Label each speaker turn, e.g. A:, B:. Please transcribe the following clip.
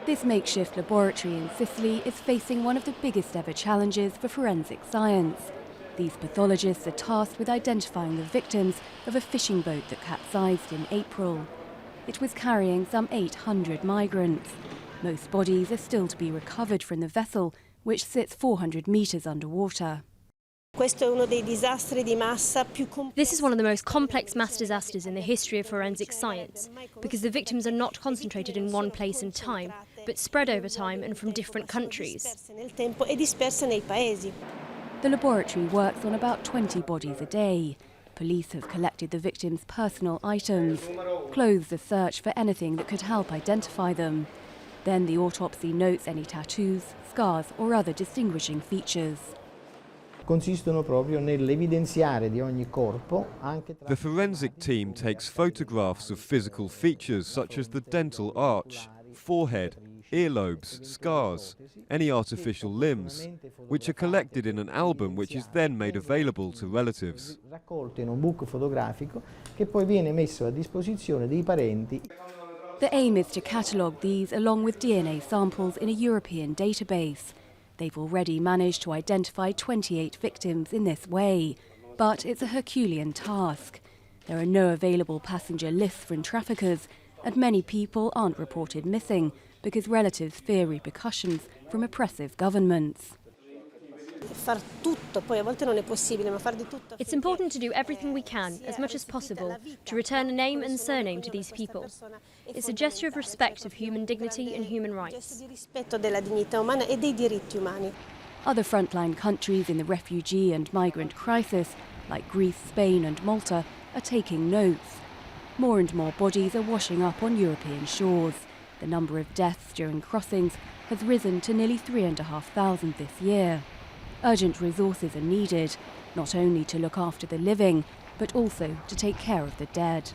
A: This makeshift laboratory in Sicily is facing one of the biggest ever challenges for forensic science. These pathologists are tasked with identifying the victims of a fishing boat that capsized in April. It was carrying some 800 migrants. Most bodies are still to be recovered from the vessel, which sits 400 metres underwater.
B: This is one of the most complex mass disasters in the history of forensic science, because the victims are not concentrated in one place and time, but spread over time and from different countries.
A: The laboratory works on about 20 bodies a day. Police have collected the victims' personal items. Clothes are searched for anything that could help identify them. Then the autopsy notes any tattoos, scars or other distinguishing features.
C: The forensic team takes photographs of physical features such as the dental arch, forehead, earlobes, scars, any artificial limbs, which are collected in an album which is then made available to relatives.
A: The aim is to catalogue these along with DNA samples in a European database. They've already managed to identify 28 victims in this way, but it's a Herculean task. There are no available passenger lists from traffickers, and many people aren't reported missing because relatives fear repercussions from oppressive governments.
B: It's important to do everything we can, as much as possible, to return a name and surname to these people. It's a gesture of respect of human dignity and human rights.
A: Other frontline countries in the refugee and migrant crisis, like Greece, Spain and Malta, are taking notes. More and more bodies are washing up on European shores. The number of deaths during crossings has risen to nearly 3,500 this year. Urgent resources are needed, not only to look after the living, but also to take care of the dead.